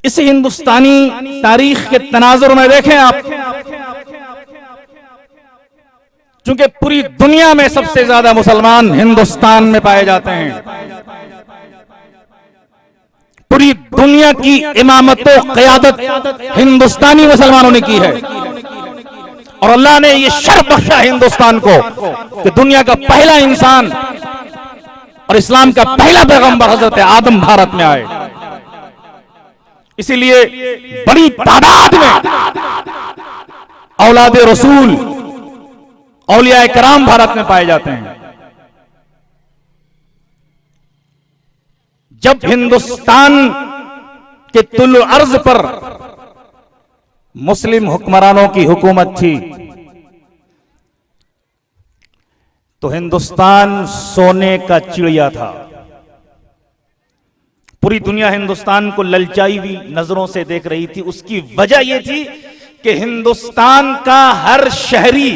इस हिंदुस्तानी तारीख के तनाजुर में देखें आप, चूंकि पूरी दुनिया में सबसे ज्यादा मुसलमान हिंदुस्तान में पाए जाते हैं, पूरी दुनिया की इमामत व क़यादत हिंदुस्तानी मुसलमानों ने की है। और अल्लाह ने ये शर्फ बख्शा हिंदुस्तान को कि दुनिया का पहला इंसान और इस्लाम का पहला पैगंबर हजरत आदम भारत में आए। इसीलिए बड़ी तादाद में औलाद रसूल औलिया कराम भारत में पाए जाते हैं। जब हिंदुस्तान के तुल अर्ज पर मुस्लिम हुक्मरानों की हुकूमत थी तो हिंदुस्तान सोने का चिड़िया था। पूरी दुनिया हिंदुस्तान को ललचाई हुई नजरों से देख रही थी। उसकी वजह यह थी कि हिंदुस्तान का हर शहरी,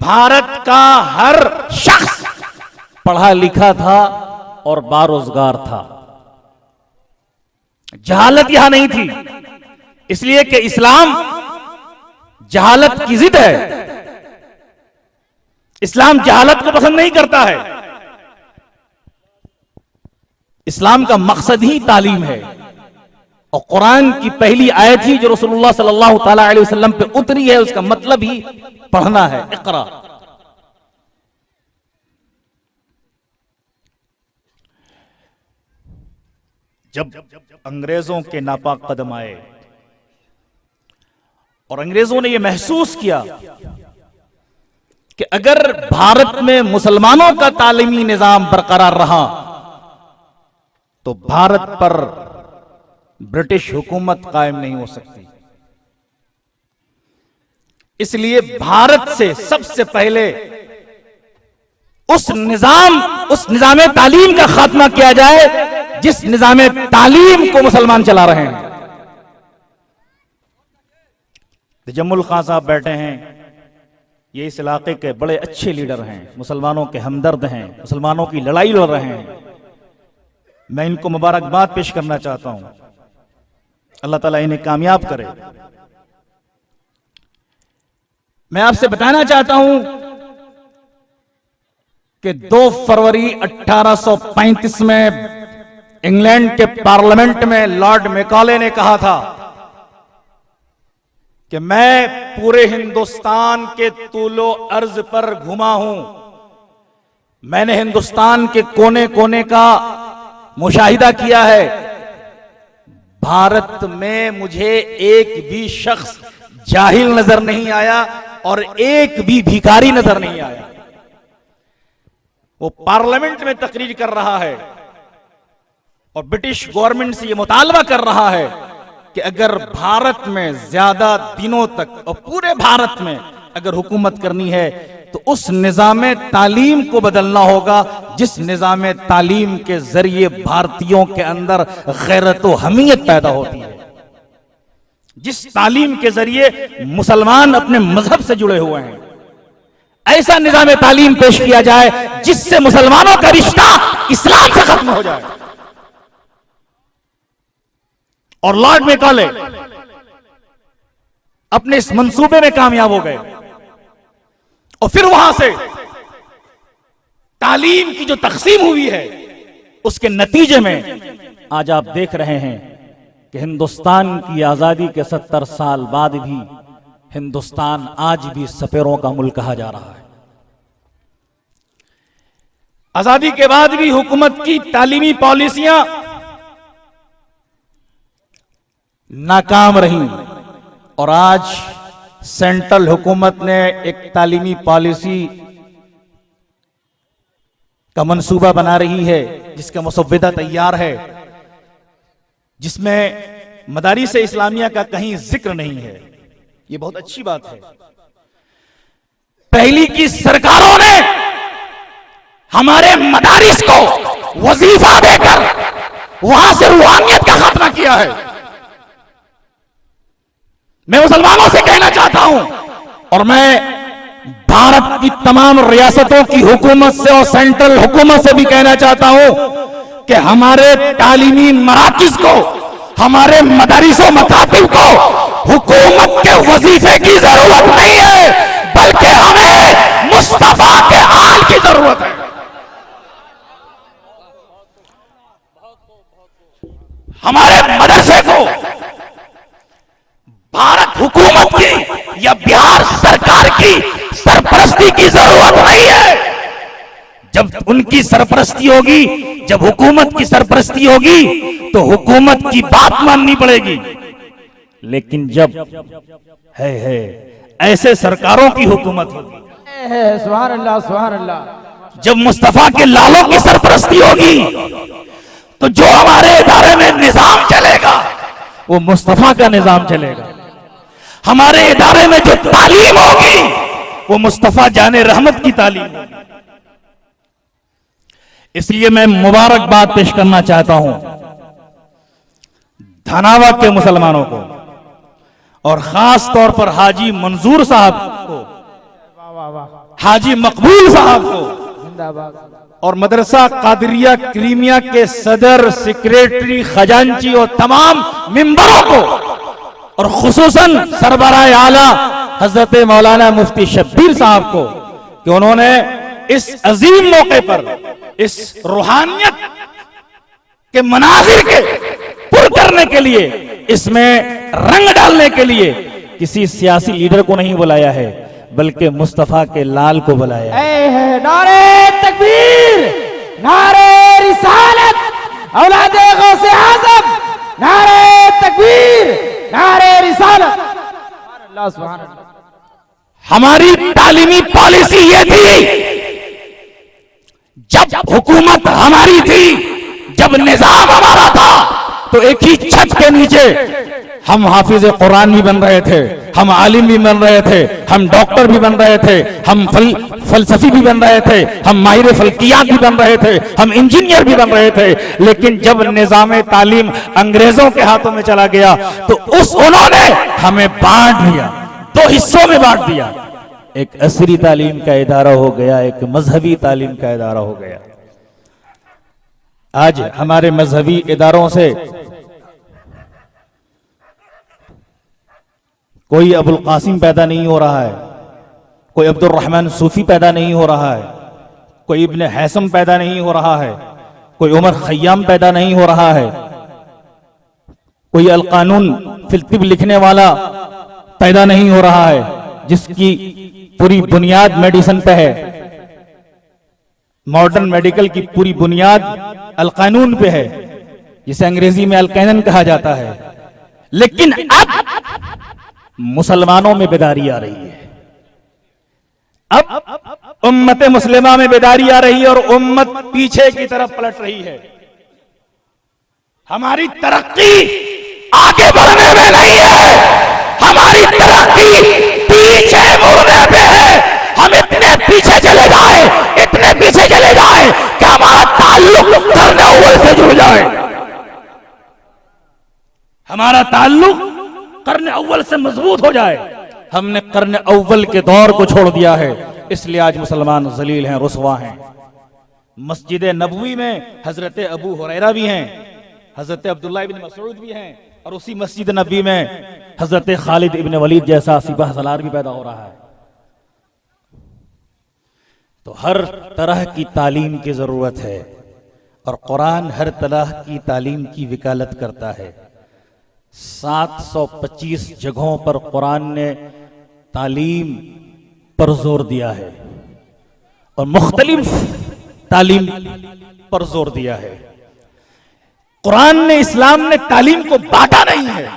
भारत का हर शख्स पढ़ा लिखा था और बारोजगार था। जहालत यहां नहीं थी, इसलिए कि इस्लाम जहालत की जिद है। इस्लाम जहालत को पसंद नहीं करता है। इस्लाम का मकसद ही तालीम है। और कुरान की पहली आयत ही जो रसूलुल्लाह सल्लल्लाहु तआला अलैहि वसल्लम पे उतरी है, उसका मतलब ही पढ़ना है, इक़रा। जब अंग्रेजों के नापाक कदम आए और अंग्रेजों ने यह महसूस किया कि अगर भारत में मुसलमानों का तालीमी निजाम बरकरार रहा तो भारत पर ब्रिटिश हुकूमत कायम नहीं हो सकती। इसलिए भारत से सबसे पहले उस निजाम तालीम का खात्मा किया जाए जिस निजाम तालीम को मुसलमान चला रहे हैं। तजम्मुल खान साहब बैठे हैं, ये इस इलाके के बड़े अच्छे लीडर हैं, मुसलमानों के हमदर्द हैं, मुसलमानों की लड़ाई लड़ रहे हैं। मैं इनको मुबारकबाद पेश करना चाहता हूं, अल्लाह ताला इन्हें कामयाब करे। मैं आपसे बताना चाहता हूं कि 2 फरवरी 1835 में इंग्लैंड के पार्लियामेंट में लॉर्ड मैकॉले ने कहा था कि मैं पूरे हिंदुस्तान के तूलो अर्ज पर घुमा हूं, मैंने हिंदुस्तान के कोने कोने का मुशाहिदा किया है। भारत में मुझे एक भी शख्स जाहिल नजर नहीं आया और एक भी भिखारी नजर नहीं आया। वो पार्लियामेंट में तकरीर कर रहा है और ब्रिटिश गवर्नमेंट से ये मुतालबा कर रहा है कि अगर भारत में ज्यादा दिनों तक और पूरे भारत में अगर हुकूमत करनी है तो उस निजाम तालीम को बदलना होगा जिस निजाम तालीम के जरिए भारतीयों के अंदर गैरत व हमीयत पैदा होती है, जिस तालीम के जरिए मुसलमान अपने मजहब से जुड़े हुए हैं। ऐसा निजाम तालीम पेश किया जाए जिससे मुसलमानों का रिश्ता इस्लाम से खत्म हो जाए। और लॉर्ड मैकॉले अपने इस मंसूबे में कामयाब हो गए और फिर वहां से तालीम की जो तकसीम हुई है उसके नतीजे में आज आप देख रहे हैं कि हिंदुस्तान की आजादी के 70 साल बाद भी हिंदुस्तान आज भी सपेरों का मुल्क कहा जा रहा है। आजादी के बाद भी हुकूमत की तालीमी पॉलिसियां नाकाम रही और आज सेंट्रल हुकूमत ने एक तालीमी पॉलिसी का मंसूबा बना रही है जिसका मसौदा तैयार है, जिसमें मदारिस इस्लामिया का कहीं जिक्र नहीं है। ये बहुत अच्छी बात है। पहली की सरकारों ने हमारे मदारिस को वजीफा देकर वहां से रूहानियत का खात्मा किया है। मैं मुसलमानों से कहना चाहता हूं और मैं भारत की तमाम रियासतों की हुकूमत से और सेंट्रल हुकूमत से भी कहना चाहता हूं कि हमारे तालीमी मराकिज को, हमारे मदारिसों मकातिब को हुकूमत के वजीफे की जरूरत नहीं है, बल्कि हमें मुस्तफा के आल की जरूरत है। हमारे मदरसे को भारत हुकूमत की या बिहार सरकार की सरपरस्ती की जरूरत नहीं है। जब उनकी सरपरस्ती होगी, जब हुकूमत की सरपरस्ती होगी, तो हुकूमत की बात माननी पड़ेगी। लेकिन जब है ऐसे सरकारों की हुकूमत होगी, सुभान अल्लाह सुभान अल्लाह, जब मुस्तफा के लालों की सरपरस्ती होगी, तो जो हमारे इदारे में निजाम चलेगा वो मुस्तफा का निजाम चलेगा। हमारे इदारे में जो तालीम होगी वो मुस्तफा जाने रहमत की तालीम होगी। इसलिए मैं मुबारकबाद पेश करना चाहता हूं धनावा के मुसलमानों को, और खास तौर पर हाजी मंजूर साहब को, हाजी मकबूल साहब को, जिंदाबाद, और मदरसा कादरिया क्रीमिया के सदर, सेक्रेटरी, खजांची और तमाम मेंबरों को, और खुसूसन सरबराह आला हजरत मौलाना मुफ्ती शब्बीर साहब को कि उन्होंने इस अजीम मौके पर, इस रूहानियत के मनाजिर के पुर करने के लिए, इसमें रंग डालने के लिए किसी सियासी लीडर को नहीं बुलाया है, बल्कि मुस्तफा के लाल को बुलाया है। नारे तकबीर, नारे रिसालत, औलादे गौसे आज़म, नारे तकबीर, नारे रिसालत। अल्लाह सुभान अल्लाह। हमारी तालीमी पॉलिसी ये थी, जब हुकूमत हमारी थी, जब निजाम हमारा था, तो एक ही छत के नीचे हम हाफिज कुरान भी बन रहे थे, हम आलिम भी बन रहे थे, हम डॉक्टर भी बन रहे थे, हम फलसफी भी बन रहे थे, हम माहिर फल्कियात भी बन रहे थे, हम इंजीनियर भी बन रहे थे। लेकिन जब निजाम तालीम अंग्रेजों के हाथों में चला गया, तो उन्होंने हमें बांट दिया, दो हिस्सों में बांट दिया। एक असरी तालीम का इदारा हो गया, एक मजहबी तालीम का इदारा हो गया। आज हमारे मजहबी इदारों से कोई अबुल कासिम पैदा नहीं हो रहा है, कोई अब्दुल रहमान सूफी पैदा नहीं हो रहा है, कोई इब्ने हैसम पैदा नहीं हो रहा है, कोई उमर खय्याम पैदा नहीं हो रहा है, कोई अल कानून फिल तिब लिखने वाला पैदा नहीं हो रहा है, जिसकी पूरी बुनियाद मेडिसिन पे है। मॉडर्न मेडिकल की पूरी बुनियाद अल कानून पे है, जिसे अंग्रेजी में अल कैनन कहा जाता है। लेकिन अब मुसलमानों में बेदारी आ रही है, अब उम्मत मुस्लिमा में बेदारी आ रही है, और उम्मत पीछे की तरफ पलट रही है। हमारी तरक्की आगे बढ़ने में नहीं है, हमारी तरक्की पीछे मुड़ने पे है। हम इतने पीछे चले जाए, इतने पीछे चले जाए कि हमारा ताल्लुक कर्ने अव्वल से जुड़ जाए, हमारा ताल्लुक कर्ने अव्वल से मजबूत हो जाए। हमने कर्ने अव्वल के दौर को छोड़ दिया है, इसलिए आज मुसलमान जलील हैं, रुसवा हैं। मस्जिद नबवी में हजरत अबू हुरैरा भी हैं, हजरत अब्दुल्लाह इब्न मसऊद भी हैं, और उसी मस्जिद नबी में हजरत खालिद इब्न वलीद जैसा सिपाह सलार भी पैदा हो रहा है। तो हर तरह की तालीम की जरूरत है, और कुरान हर तरह की तालीम की वकालत करता है। 725 जगहों पर कुरान ने तालीम पर जोर दिया है, और मुख्तलिफ तालीम पर जोर दिया है। कुरान ने, इस्लाम ने तालीम को बांटा नहीं है,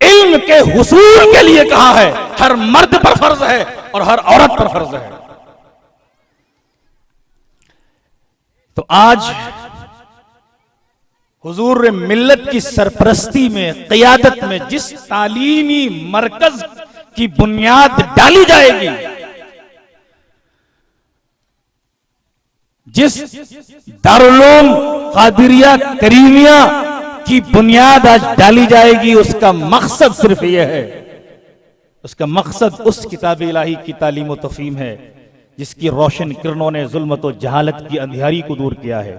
इल्म के हुसूल के लिए कहा है। हर मर्द पर फर्ज है और हर औरत पर फर्ज है। तो आज हुजूर मिल्लत की सरपरस्ती में, क़ियादत में जिस तालीमी मरकज की बुनियाद डाली जाएगी, जिस दारुल कादिरिया करीमिया की बुनियाद आज डाली जाएगी, उसका मकसद सिर्फ यह है, उसका मकसद उस किताब इलाही की तालीम व तफहीम है, जिसकी रोशन किरणों ने जुल्मत व जहालत की अंधियारी को दूर किया है।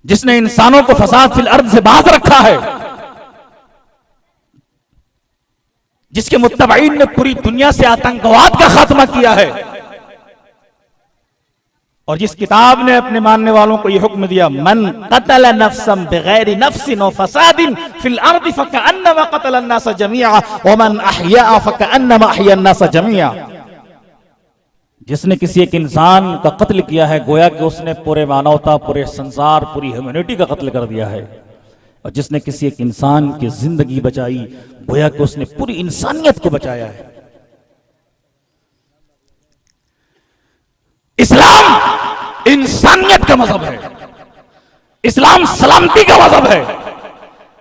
जिसने इंसानों को फसाद फिल अर्द से बाज रखा है, जिसके मुत्तबईन ने पूरी दुनिया से आतंकवाद का खात्मा किया है, और जिस किताब ने अपने मानने वालों को यह हुक्म दिया, मन कतल नफ्सन बिगैर नफ्सिन व फसादिन फिल अर्द फकअन्नमा कतल अन्नास जमीआ व मन अहया फकअन्नमा अहया अन्नास जमीआ। जिसने किसी एक इंसान का कत्ल किया है, गोया कि उसने पूरे मानवता, पूरे संसार, पूरी ह्यूमैनिटी का कत्ल कर दिया है। और जिसने किसी एक इंसान की जिंदगी बचाई, गोया कि उसने पूरी इंसानियत को बचाया है। इस्लाम इंसानियत का मजहब है, इस्लाम सलामती का मजहब है,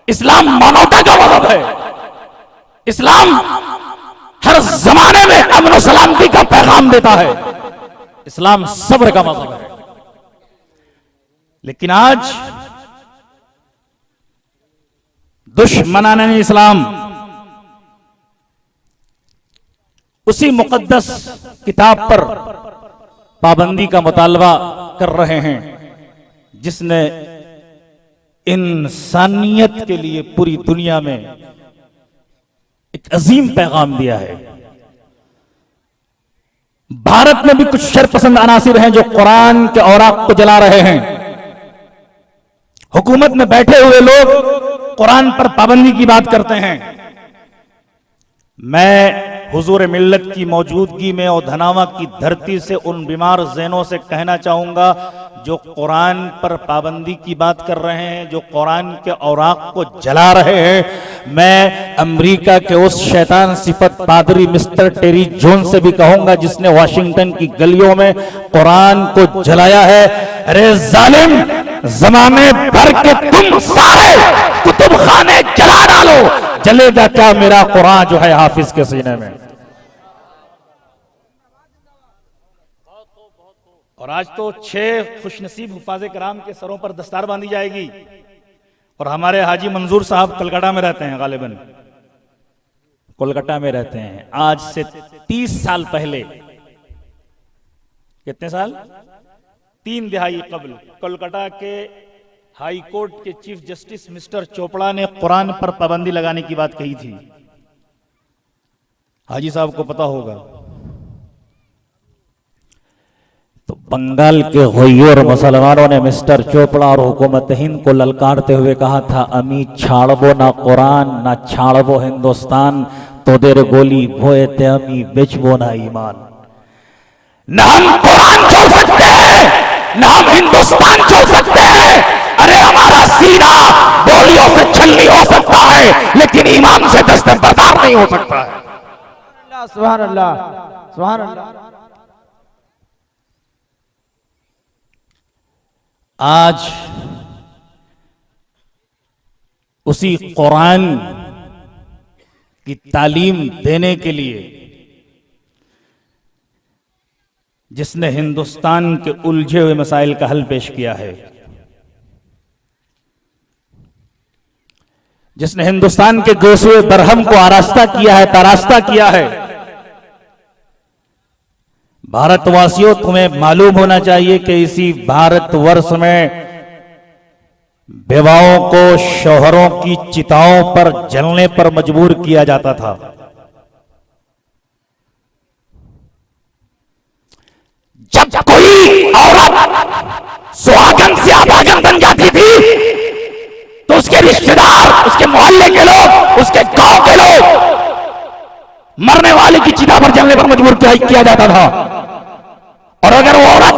इस्लाम मानवता का मजहब है, इस्लाम हर जमाने में अमन और सलामती का पैगाम देता है, इस्लाम सब्र का मजहब है। लेकिन आज दुश्मनाने इस्लाम उसी मुकद्दस किताब पर पाबंदी का मुतालबा कर रहे हैं, जिसने इंसानियत के लिए पूरी दुनिया में एक अजीम पैगाम दिया है। भारत में भी कुछ शरपसंद अनासिर हैं जो कुरान के औराक को जला रहे हैं। हुकूमत में बैठे हुए लोग कुरान पर पाबंदी की बात करते हैं। मैं हुजूर मिल्लत की मौजूदगी में और धनावा की धरती से उन बीमार ज़हनों से कहना चाहूंगा जो कुरान पर पाबंदी की बात कर रहे हैं, जो कुरान के औराक को जला रहे हैं, मैं अमेरिका के उस शैतान सिफत पादरी मिस्टर टेरी जोन्स से भी कहूंगा जिसने वाशिंगटन की गलियों में कुरान को जलाया है, अरे जालिम, जमाने भर के तुम सारे कुतुब खाने जला डालो, जलेगा क्या मेरा कुरान जो है हाफिज के सीने में। और आज तो 6 खुशनसीब हुफाज़े कराम के सरों पर दस्तार बांधी जाएगी। और हमारे हाजी मंजूर साहब कलकत्ता में रहते हैं, गालिबन कोलकाता में रहते हैं। आज से 30 साल पहले, कितने साल, 3 दिहाई कबल, कोलकाता के हाई कोर्ट के चीफ जस्टिस मिस्टर चोपड़ा ने कुरान पर पाबंदी लगाने की बात कही थी। हाजी साहब को पता होगा। तो बंगाल के गैयर मुसलमानों ने मिस्टर चोपड़ा और हुकूमत हिंद को ललकारते हुए कहा था, अमी छाड़बो ना कुरान ना छाड़बो हिंदुस्तान, तोदेर गोली भोए ते अमी बेचबो ना ईमान। न हम कुरान छोड़ सकते हैं, न हम हिंदुस्तान छोड़ सकते हैं। अरे हमारा सीना गोलियों से छलनी हो सकता है, लेकिन ईमान से दस्तबरदार नहीं हो सकता है। सुभान अल्लाह, सुभान अल्लाह। आज उसी कुरान की तालीम देने के लिए जिसने हिंदुस्तान के उलझे हुए मसाइल का हल पेश किया है, जिसने हिंदुस्तान के गोसुए बरहम को आरास्ता किया है, तारास्ता किया है। भारतवासियों, तुम्हें मालूम होना चाहिए कि इसी भारतवर्ष में बेवाओं को शौहरों की चिताओं पर जलने पर मजबूर किया जाता था। जब कोई औरत सुहागन से अभागन बन जाती थी तो उसके रिश्तेदार, उसके मोहल्ले के लोग, उसके गांव के लोग मरने वाले की चिता पर जलने पर मजबूर किया जाता था। और अगर वो औरत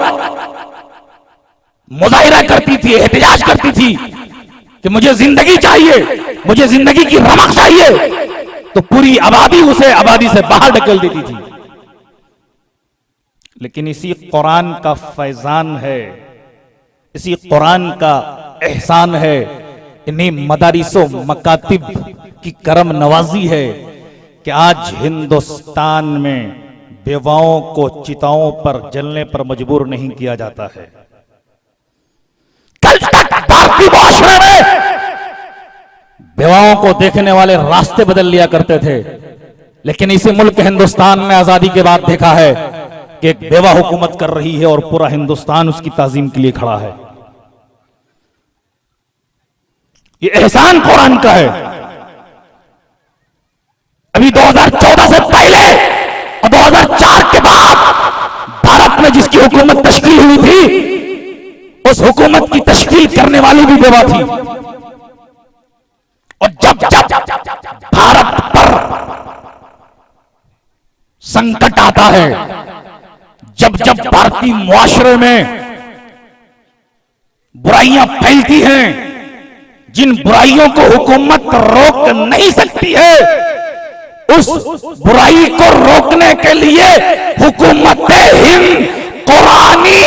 मुजाहिरा करती थी, एहतिजाज करती थी कि मुझे जिंदगी चाहिए, मुझे जिंदगी की रमक चाहिए, तो पूरी आबादी उसे आबादी से बाहर ढकेल देती थी। लेकिन इसी कुरान का फैजान है, इसी कुरान का एहसान है, इन्हीं मदारिसो मकातिब की करम नवाजी है कि आज हिंदुस्तान में बेवाओं को चिताओं पर जलने पर मजबूर नहीं किया जाता है। कल तक भारतीय माशरे में बेवाओं को देखने वाले रास्ते बदल लिया करते थे, लेकिन इसी मुल्क हिंदुस्तान में आजादी के बाद देखा है कि एक बेवा हुकूमत कर रही है और पूरा हिंदुस्तान उसकी ताजीम के लिए खड़ा है। ये एहसान कुरान का है। अभी 2014 से पहले और 2004 के बाद भारत में जिसकी हुकूमत तश्कील हुई थी, उस हुकूमत की तश्कील करने वाली भी बेवा थी। और जब जब भारत पर संकट आता है, जब जब भारतीय मुआशरे में बुराइयां फैलती हैं, जिन बुराइयों को हुकूमत रोक नहीं सकती है, उस बुराई को रोकने के लिए हुकूमत हिंद कुरानी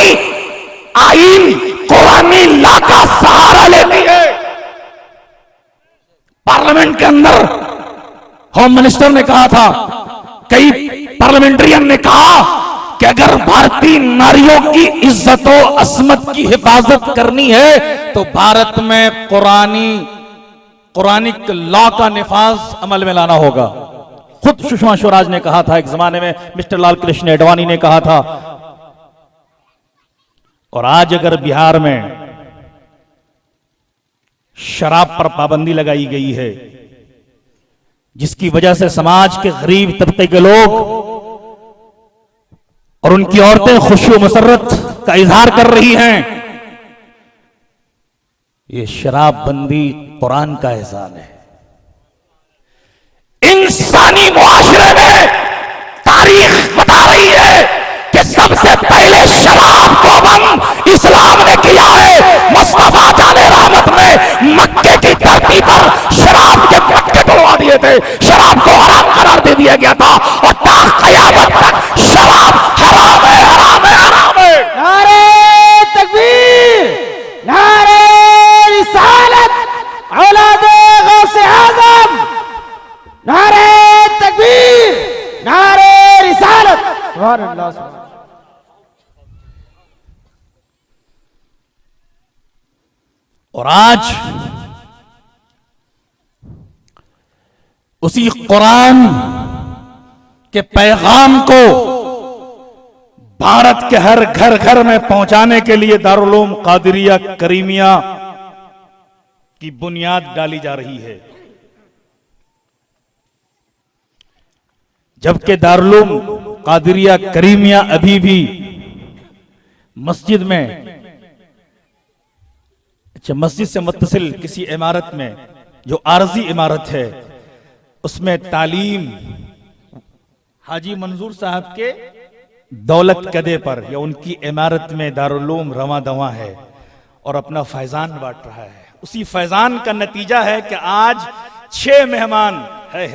आइन, कुरानी लॉ का सहारा लेती है। पार्लियामेंट के अंदर होम मिनिस्टर ने कहा था, कई पार्लियामेंट्रियन ने कहा कि अगर भारतीय नारियों की इज्जत और अस्मत की हिफाजत करनी है तो भारत में कुरानिक लॉ का निफाज अमल में लाना होगा। खुद सुषमा स्वराज ने कहा था एक जमाने में, मिस्टर लाल कृष्ण आडवाणी ने कहा था। और आज अगर बिहार में शराब पर पाबंदी लगाई गई है, जिसकी वजह से समाज के गरीब तबके के लोग और उनकी औरतें खुशी मसरत का इजहार कर रही हैं, ये शराबबंदी कुरान का एहसान है। इंसानी मुआशरे में तारीख बता रही है कि सबसे पहले शराब को बंद इस्लाम ने किया है। मुस्तफा जाने रहमत में मक्के की धरती पर शराब के मक्के तोड़वा दिए थे, शराब को हराम करार दे दिया गया था और ता क़यामत तक शराब हराम है, हराम है, हराम है। नारे तकबीर, नारे रिसालत, औलादे गौसे आज़म, नारे तकबीर, नारे रिसालत। सुभान अल्लाह, सुभान। और आज उसी कुरान के पैगाम को भारत के हर घर घर में पहुंचाने के लिए दारुल उलूम कादिरिया करीमिया की बुनियाद डाली जा रही है। जबकि दारुल उलूम कादिरिया करीमिया अभी भी मस्जिद में, अच्छा मस्जिद से मुत्तसिल किसी इमारत में जो आरजी इमारत है, उसमें तालीम हाजी मंजूर साहब के दौलत कदे पर या उनकी इमारत में दारुल उलूम रवां दवा है और अपना फैजान बांट रहा है। उसी फैजान का नतीजा है कि आज 6 मेहमान है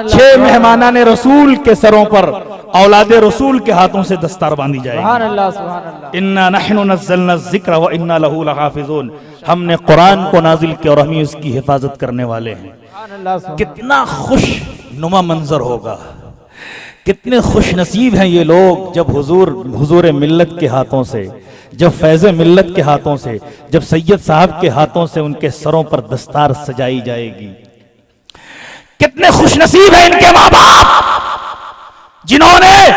6 मेहमानान रसूल के सरों पर औलादे रसूल के हाथों से दस्तार बांधी जाएगी। इन्ना नहनु नज़्ज़लना ज़िक्र व इन्ना लहू लहाफ़िज़ून। हमने कुरान को नाजिल किया और हम ही उसकी हिफाजत करने वाले हैं। कितना खुश नुमा मंजर होगा, कितने खुश नसीब हैं ये लोग जब हुजूर मिल्लत के हाथों से, जब फैज़ मिल्लत के हाथों से, जब सैयद साहब के हाथों से उनके सरों पर दस्तार सजाई जाएगी। कितने खुश नसीब हैं इनके माँ बाप जिन्होंने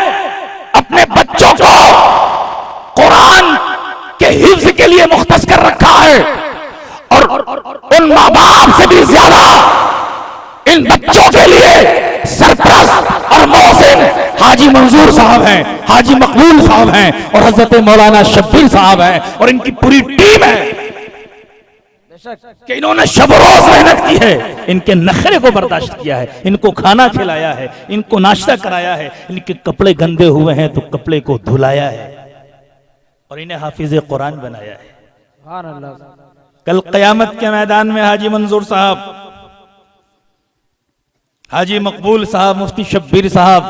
अपने बच्चों को कुरान के हिफ्ज़ के लिए मुख्तस कर रखा है। और उन माँ बाप से भी ज्यादा इन बच्चों के लिए सरपरस्त और मोहसिन हाजी मंजूर साहब हैं, हाजी मकबूल साहब हैं और हजरत मौलाना शब्बीर साहब हैं और इनकी पूरी टीम है कि इन्होंने शब रोज मेहनत की है, इनके नखरे को बर्दाश्त किया है, इनको खाना खिलाया है, इनको नाश्ता कराया है, इनके कपड़े गंदे हुए हैं तो कपड़े को धुलाया है और इन्हें हाफिज कुरान बनाया है। कल क़यामत के मैदान में हाजी मंजूर साहब, हाजी मकबूल साहब, मुफ्ती शब्बीर साहब,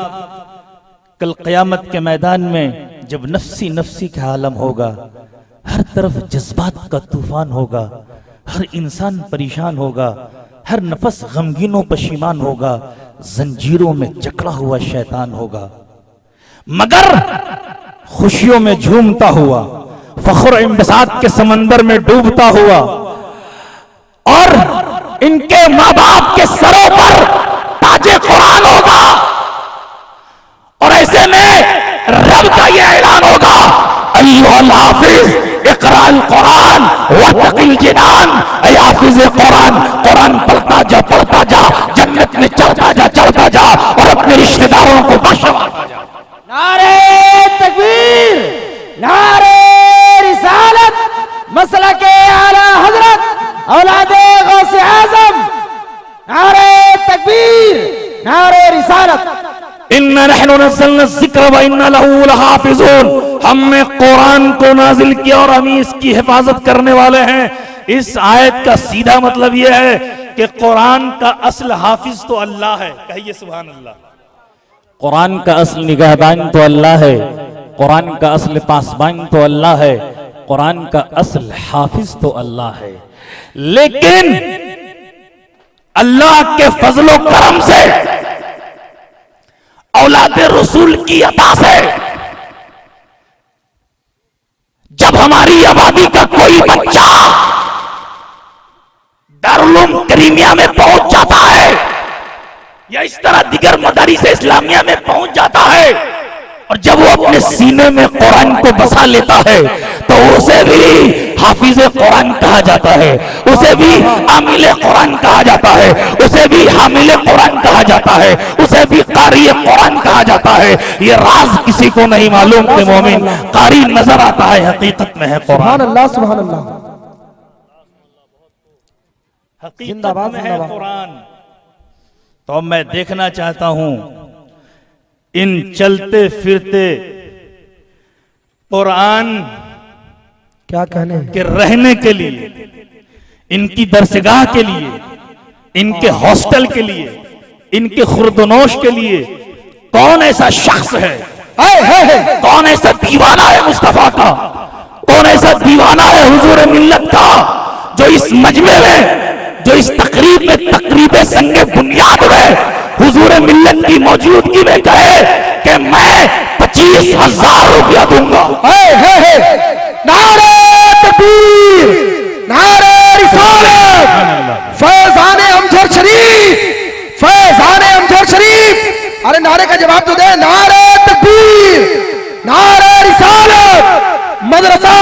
कल क़यामत के मैदान में जब नफ्सी नफ्सी का आलम होगा, हर तरफ जज्बात का तूफान होगा, हर इंसान परेशान होगा, हर नफस गमगीन पशीमान होगा, जंजीरों में जकड़ा हुआ शैतान होगा, मगर खुशियों में झूमता हुआ, फख्र इंबसात के समंदर में डूबता हुआ और इनके माँ बाप के सरों पर ताजे कुरान होगा। और ऐसे में रब का यह ऐलान होगा, अय्युहल हाफिज इक़रा इक़राअल कुरान वत्तक़िल जिनान, ऐ हाफिज़ कुरान, कुरान पढ़ता जा, जन्नत में चढ़ता जा और अपने रिश्तेदारों को बख्शवाता जा। नारे तकबीर, नारे रिसालत, मसलके आला हजरत औलादे गौसे आजम, नारे तकबीर, नारे रिसालत। इन्ना नहनु नज़्ज़लना ज़िक्र व इन्ना लहू लहाफ़िज़ून, हमने कुरान को नाजिल किया और हम इसकी हिफाजत करने वाले हैं। इस आयत का सीधा मतलब यह है कि कुरान का असल हाफिज तो अल्लाह है। कहिए सुभान अल्लाह। कुरान का असल निगहबान तो अल्लाह है, कुरान का असल पासबान तो अल्लाह है, कुरान का असल हाफिज तो अल्लाह है। लेकिन अल्लाह के फजलो करम से, औलादे रसूल की अता से, जब हमारी आबादी का कोई बच्चा दारुल उलूम करीमिया में पहुंच जाता है या इस तरह दिगर मदारिस इस्लामिया में पहुंच जाता है और जब वो अपने सीने में कुरान को बसा लेता है तो उसे भी हाफिज कुरान कहा जाता है, उसे भी आमिल कुरान कहा जाता है, उसे भी हामिल कुरान कहा जाता है, उसे भी कारी कुरान कहा जाता है। ये राज किसी को नहीं मालूम कि मोमिन कारी नजर आता है, हकीकत में है कुरान। सुभान अल्लाह, सुभान अल्लाह, हकीकत में है कुरान। तो मैं देखना चाहता हूं इन चलते फिरते कुरान क्या कहने के रहने के लिए, इनकी दरसगाह के लिए, इनके हॉस्टल के लिए, इनके खुर्दनोश के लिए कौन ऐसा शख्स है, कौन ऐसा दीवाना है मुस्तफा का, कौन ऐसा दीवाना है हुजूर मिल्लत का, जो इस मजमे में, जो इस तकरीब में, तकरीब संगे बुनियाद में हुजूर मिल्लत की मौजूदगी में कहे कि मैं 25,000 रुपया दूंगा। नारे तकबीर, नारे रिसालत, फैज़ाने अमजद शरीफ, फैज़ाने अमजद शरीफ। अरे नारे का जवाब तो दे। नारे तकबीर, नारे रिसालत, मदरसा